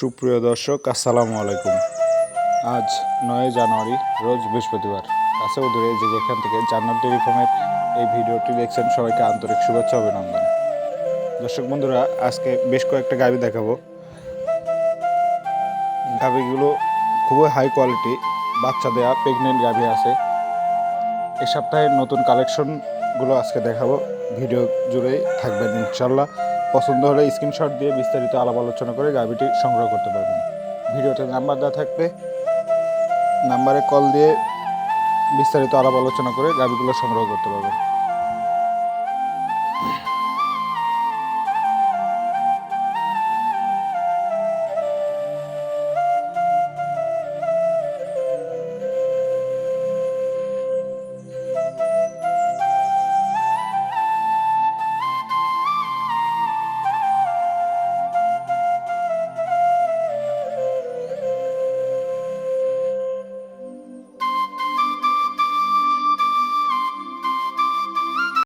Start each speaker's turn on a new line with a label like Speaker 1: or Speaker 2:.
Speaker 1: সুপ্রিয় দর্শক, আসসালামু আলাইকুম। আজ 9 জানুয়ারি, রোজ বৃহস্পতিবার। কাছে ও দূরে যে যেখান থেকে জান্নাত ডেইরি ফার্মের এই ভিডিওটি দেখছেন, সবাইকে আন্তরিক শুভেচ্ছা অভিনন্দন। দর্শক বন্ধুরা, আজকে বেশ কয়েকটা গাভী দেখাবো। গাভীগুলো খুবই হাই কোয়ালিটি, বাচ্চা দেয়া প্রেগনেন্ট গাভী আছে। এই সপ্তাহে নতুন কালেকশনগুলো আজকে দেখাবো, ভিডিও জুড়েই থাকবেন ইনশাল্লাহ। পছন্দ হলে স্ক্রিনশট দিয়ে বিস্তারিত আলাপ আলোচনা করে গাভীটি সংগ্রহ করতে পারবেন। ভিডিওতে নাম্বার দেওয়া থাকবে, নাম্বারে কল দিয়ে বিস্তারিত আলাপ আলোচনা করে গাভীগুলো সংগ্রহ করতে পারবেন।